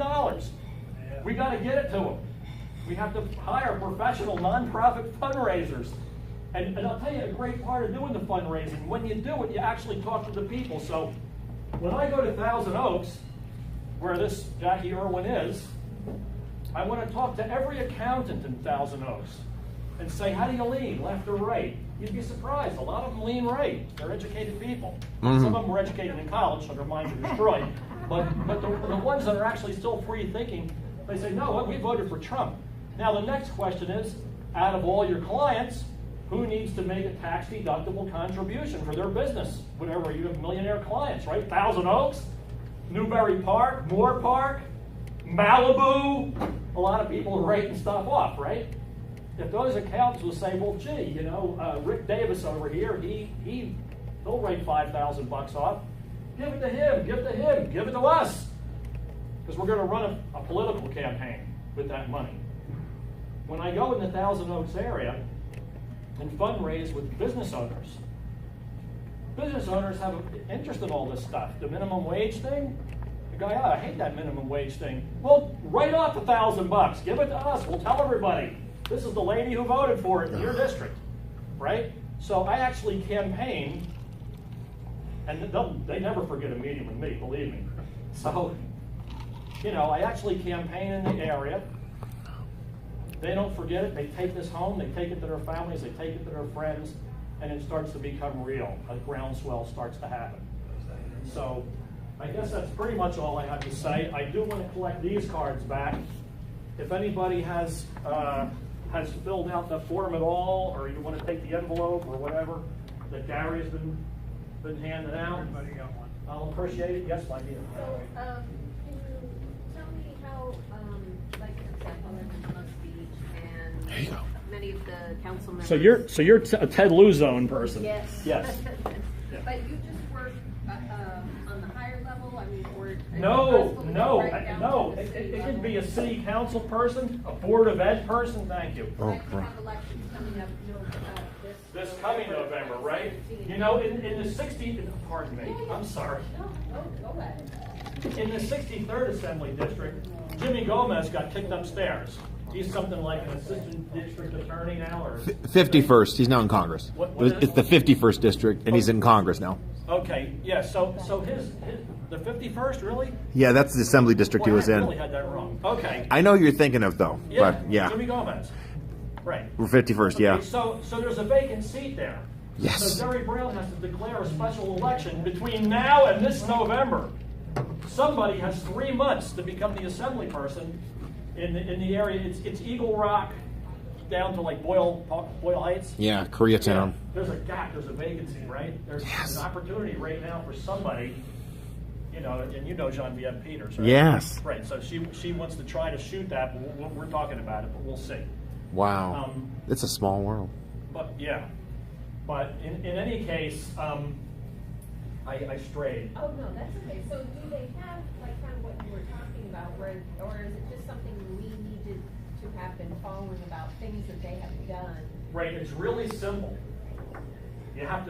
$1,000. We got to get it to them. We have to hire professional nonprofit fundraisers. And I'll tell you a great part of doing the fundraising. When you do it, you actually talk to the people. So when I go to Thousand Oaks, where this Jackie Irwin is, I want to talk to every accountant in Thousand Oaks and say, how do you lean, left or right? You'd be surprised. A lot of them lean right. They're educated people. Some of them were educated in college, so their minds are destroyed. But the ones that are actually still free thinking, they say, no, what, we voted for Trump. Now the next question is, out of all your clients, who needs to make a tax-deductible contribution for their business? Whatever, you have millionaire clients, right? Thousand Oaks, Newbury Park, Moore Park, Malibu. A lot of people are writing stuff off, right? If those accountants will say, well, gee, you know, Rick Davis over here, he'll write $5,000 off. Give it to him, give it to him, give it to us. Because we're going to run a political campaign with that money. When I go in the Thousand Oaks area and fundraise with business owners have an interest in all this stuff. The minimum wage thing, the guy, I hate that minimum wage thing. Well, write off $1,000, give it to us, we'll tell everybody. This is the lady who voted for it in your district, right? So I actually campaign, and they never forget a meeting with me, believe me. So, you know, I actually campaign in the area. They don't forget it. They take this home. They take it to their families. They take it to their friends. And it starts to become real. A groundswell starts to happen. So I guess that's pretty much all I have to say. I do want to collect these cards back. If anybody has filled out the form at all, or you want to take the envelope or whatever that Gary's been handing out, everybody got one. I'll appreciate it. Yes, my dear. So, can you tell me how, like, for example, in Love Beach and There you go. many of the council members. So you're a Ted Luzone person. Yes. Yes. But you just work on the higher level. I mean, or No. right It could be a city council person, a board of ed person. Thank you. Oh, Like you right. have elections coming up. This coming November, right? You know, in the 60th, pardon me, I'm sorry. No, go ahead. In the 63rd Assembly District, Jimmy Gomez got kicked upstairs. He's something like an assistant district attorney now, or 51st. He's now in Congress. What is It's it? the 51st district, and he's in Congress now. okay, yeah. So the 51st, really? Yeah, that's the assembly district he was I in. really had that wrong. Okay. I know who you're thinking of, though. Yeah. But yeah, Jimmy Gomez. Right. we're 51st. Yeah. Okay, so there's a vacant seat there. Yes. So Gary Brown has to declare a special election between now and this November. Somebody has 3 months to become the assembly person in the area. It's Eagle Rock down to like Boyle Heights. Yeah, Koreatown. Yeah, there's a gap. There's a vacancy, right? There's Yes. an opportunity right now for somebody. You know, and you know Genevieve Peters, right? Yes. Right. So she wants to try to shoot that. But we're talking about it, but we'll see. Wow. It's a small world. But yeah, but in any case, I strayed. Oh, no, that's okay. So do they have, like, kind of what you were talking about, where, or is it just something we needed to have been following about, things that they have done? Right, it's really simple. You have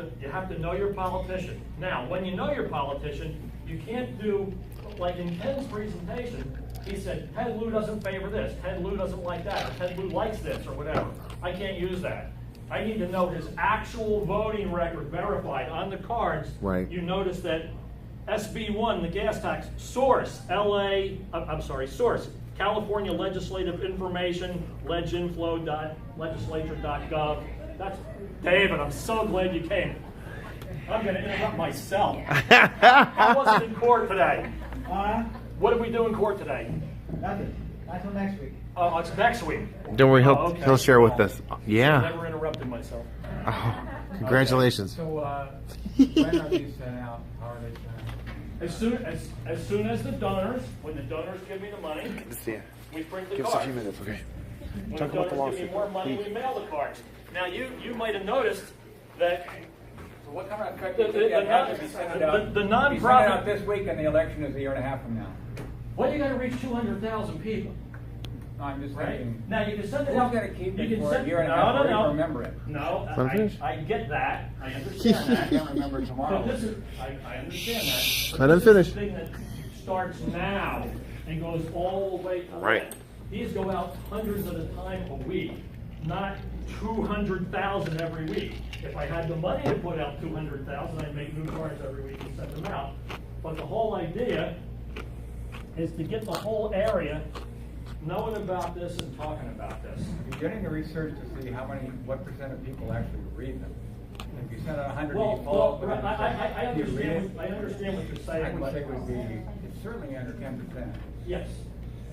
to know your politician. Now, when you know your politician, you can't do, like in Ken's presentation, he said, Ted Lieu doesn't favor this, Ted Lieu doesn't like that, or Ted Lieu likes this, or whatever. I can't use that. I need to know his actual voting record verified on the cards. Right. You notice that SB1, the gas tax, source, source, California Legislative Information, leginflow.legislature.gov. That's David, I'm so glad you came. I'm going to interrupt myself. How was it in court today? What did we do in court today? Nothing. Until next week. Oh, it's next week. Don't worry, he'll, okay. he'll share with us. I Yeah. never interrupted myself. Oh, congratulations. So, when are these sent out? How are they sent out? As soon as the donors, when the donors give me the money, we print the cards. minutes, okay? When Talk the about the donors give me more lawsuit. money, we mail the cards. Now, you might have noticed that So what kind of effect The- do you think the- that has if you send it the- out? the If you send it nonprofit- out this week and the election is a year and a half from now. well, you got to reach 200,000 people, No, I'm just right? thinking, Now you can send it who's out. going to keep you it can for a send- year and a half No, or no. remember it? No, Let him finish. I get that. I understand that. I can't remember tomorrow. But this is, I understand that. Let But him this is finish. the thing that starts now. and goes all the way to Right. that. These go out hundreds at a time a week, not 200,000 every week. If I had the money to put out 200,000, I'd make new cards every week and send them out. But the whole idea is to get the whole area knowing about this and talking about this. You're getting the research to see what percent of people actually read them. If you send out 100 Well, default, I do you read it? understand what you're saying. I would but- say it would be, it's certainly under 10%. Yes,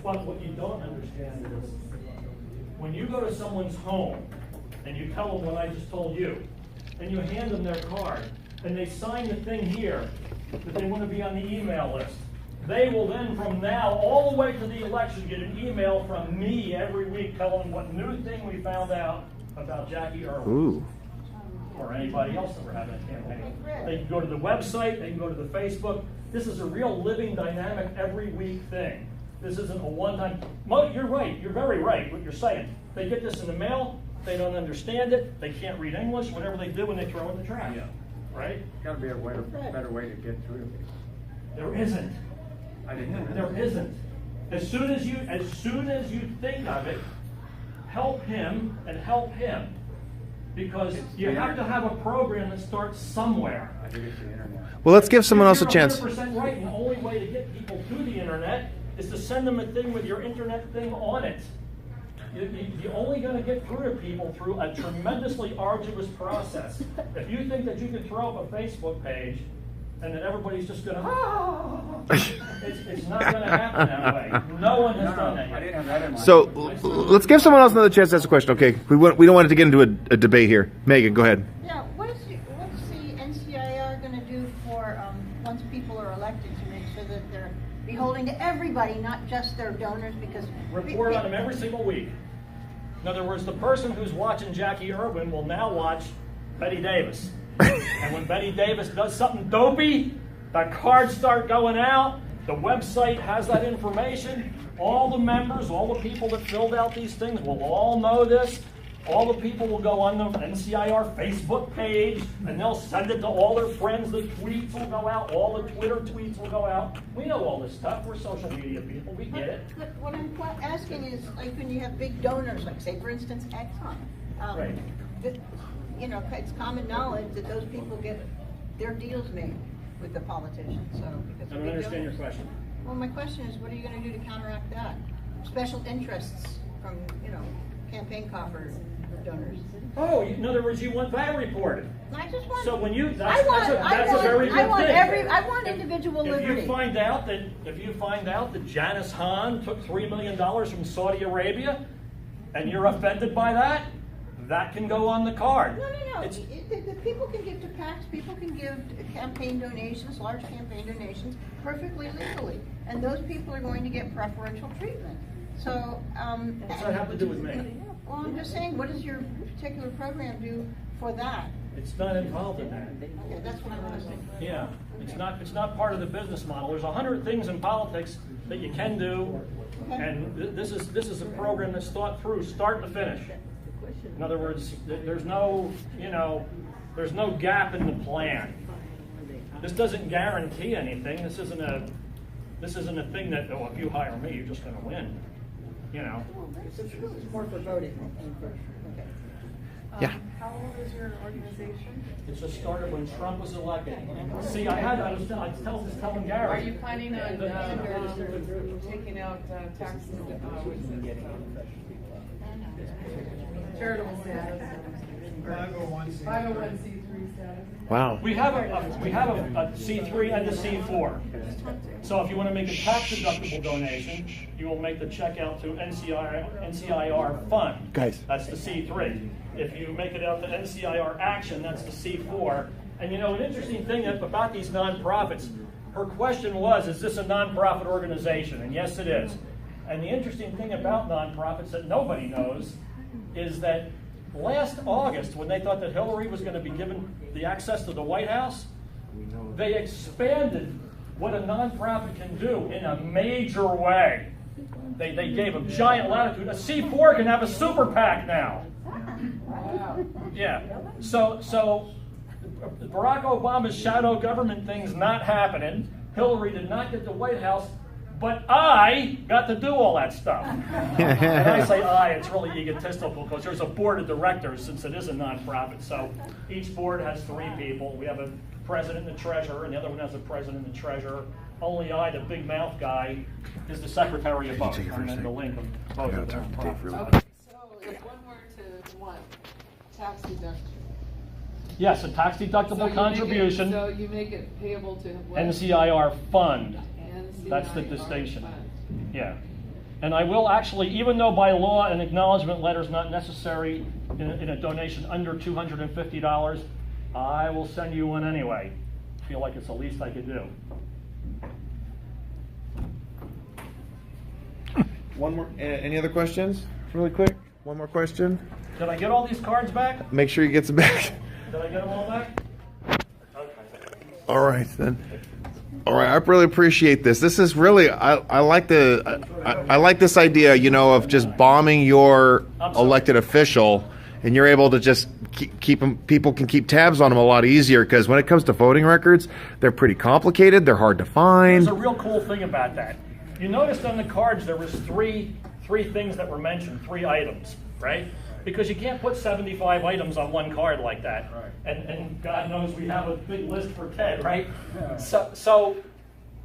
but what you don't understand is, when you go to someone's home and you tell them what I just told you, and you hand them their card, and they sign the thing here, that they want to be on the email list, they will then from now all the way to the election get an email from me every week telling them what new thing we found out about Jackie Irwin. Ooh. Or anybody else that we're having a campaign. They can go to the website, they can go to the Facebook. This is a real living, dynamic, every week thing. This isn't a one-time. You're right, you're very right what you're saying. They get this in the mail, they don't understand it, they can't read English, whatever they do, and they throw it in the trash. Right? Got to be a better way to get through to people. There isn't. I didn't know. There isn't. As soon as you think of it, help him and help him. Because you have to have a program that starts somewhere. I think it's the internet. Well, let's give someone else a chance. You're 100% right, and the only way to get people to the internet is to send them a thing with your internet thing on it. You're only going to get through to people through a tremendously arduous process. If you think that you can throw up a Facebook page and that everybody's just going to, it's not going to happen that way. No one has done that I yet. didn't have that in mind. So let's give someone else another chance to ask a question. Okay, we don't want it to get into a debate here. Megan, go ahead. Yeah, what's the NCIR going to do for once people are elected to make sure that they're beholden to everybody, not just their donors? Because Report on them every single week. In other words, the person who's watching Jackie Irwin will now watch Betty Davis. And when Betty Davis does something dopey, the cards start going out. The website has that information. All the members, all the people that filled out these things will all know this. All the people will go on the NCIR Facebook page, and they'll send it to all their friends. The tweets will go out. All the Twitter tweets will go out. We know all this stuff. We're social media people. We get it. But what I'm asking is, like when you have big donors, like say for instance Exxon, Right. It's common knowledge that those people get their deals made with the politicians. So because I don't understand your question. Well, my question is, what are you going to do to counteract that? Special interests from campaign coffer donors. Oh, in other words, you want that reported. I just want. So when you, I want a very good thing. I want individual liberty. If you find out that Janice Hahn took $3 million from Saudi Arabia, and you're offended by that, that can go on the card. No. The people can give to PACs. People can give campaign donations, large campaign donations, perfectly legally, and those people are going to get preferential treatment. So, What does that have to do with me? Well, I'm just saying, what does your particular program do for that? It's not involved in that. Okay, that's what I'm asking. Yeah, it's not part of the business model. There's 100 things in politics that you can do, and this is a program that's thought through, start to finish. In other words, there's no gap in the plan. This doesn't guarantee anything. This isn't a thing that, if you hire me, you're just going to win. It's more for voting. Okay. Yeah. How old is your organization? It just started when Trump was elected. See, I was telling Gary. Are you planning on taking out taxes charitable status? 501c3 status? Wow. We have a C3 and a C4. So if you want to make a tax-deductible donation, you will make the check out to NCIR Fund. Guys. That's the C3. If you make it out to NCIR Action, that's the C4. And an interesting thing about these nonprofits, her question was, is this a nonprofit organization? And yes, it is. And the interesting thing about nonprofits that nobody knows is that last August, when they thought that Hillary was going to be given the access to the White House, they expanded what a nonprofit can do in a major way. They gave them giant latitude. A C4 can have a super PAC now. Yeah. So Barack Obama's shadow government thing's not happening. Hillary did not get the White House. But I got to do all that stuff. And I say I, it's really egotistical because there's a board of directors since it is a nonprofit. So each board has 3 people. We have a president and a treasurer, and the other one has a president and treasurer. Only I, the big mouth guy, is the secretary of both. I'm in the link of both of them. Okay, so if one were to want tax deduction. Yes, a tax deductible contribution, So you make it payable to what? NCIR fund. NCIR That's the distinction. fund. Yeah. And I will actually, even though by law an acknowledgement letter is not necessary in a donation under $250, I will send you one anyway. I feel like it's the least I could do. One more. Any other questions? Really quick. One more question. Did I get all these cards back? Make sure you get them back. Did I get them all back? Okay. All right then. All right, I really appreciate this. This is really I like I like this idea, you know, of just bombing your elected official, and you're able to just keep them. People can keep tabs on them a lot easier because when it comes to voting records, they're pretty complicated. They're hard to find. There's a real cool thing about that. You noticed on the cards there was three things that were mentioned, 3 items, right? Because you can't put 75 items on one card like that. Right. And God knows we have a big list for Ted, right? Yeah. So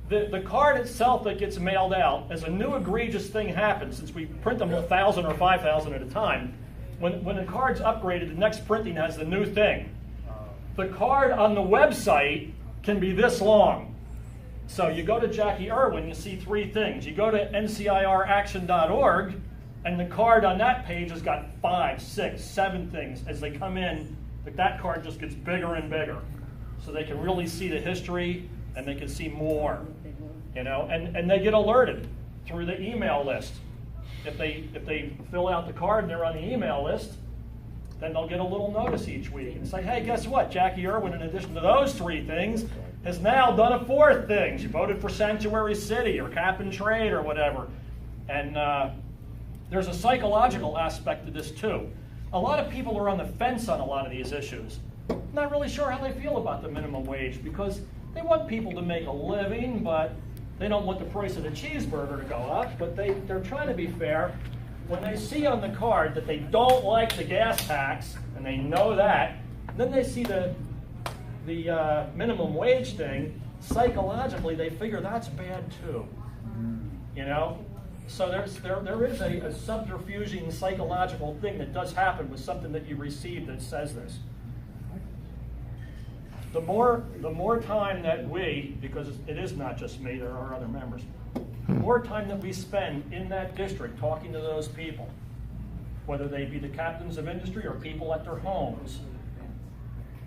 the card itself that gets mailed out, as a new egregious thing happens, since we print them 1,000 or 5,000 at a time, when the card's upgraded, the next printing has the new thing. The card on the website can be this long. So you go to Jackie Irwin, you see 3 things. You go to nciraction.org, and the card on that page has got 5, 6, 7 things. As they come in, that card just gets bigger and bigger. So they can really see the history, and they can see more. You know, and they get alerted through the email list. If they fill out the card and they're on the email list, then they'll get a little notice each week and say, hey, guess what? Jackie Irwin, in addition to those 3 things, has now done a 4th thing. She voted for Sanctuary City or Cap and Trade or whatever. And there's a psychological aspect to this too. A lot of people are on the fence on a lot of these issues. Not really sure how they feel about the minimum wage because they want people to make a living, but they don't want the price of the cheeseburger to go up, but they're trying to be fair. When they see on the card that they don't like the gas tax, and they know that, then they see the minimum wage thing, psychologically they figure that's bad too. You know? So there is a subterfuging psychological thing that does happen with something that you receive that says this. The more time that we, because it is not just me, there are other members, the more time that we spend in that district talking to those people, whether they be the captains of industry or people at their homes,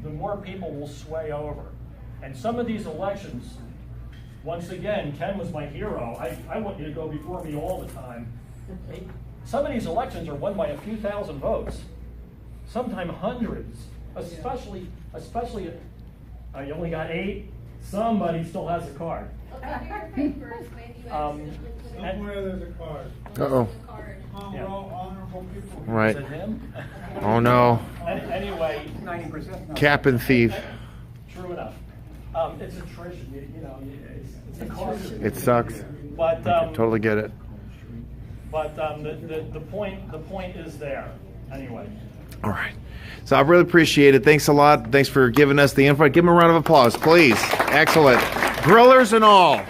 the more people will sway over. And some of these elections, once again, Ken was my hero. I want you to go before me all the time. Some of these elections are won by a few thousand votes, sometimes hundreds, especially you only got 8, somebody still has a card. Look at your papers, maybe you Somewhere there's a card. Uh-oh. Honorable people. Right. Is it him? Oh no. Anyway, 90%. Cap and thief. true enough. It's attrition, you know, it's a cost. It sucks. But Totally get it. But the point is there. Anyway. All right. So I really appreciate it. Thanks a lot. Thanks for giving us the info. Give them a round of applause, please. Excellent. Grillers and all.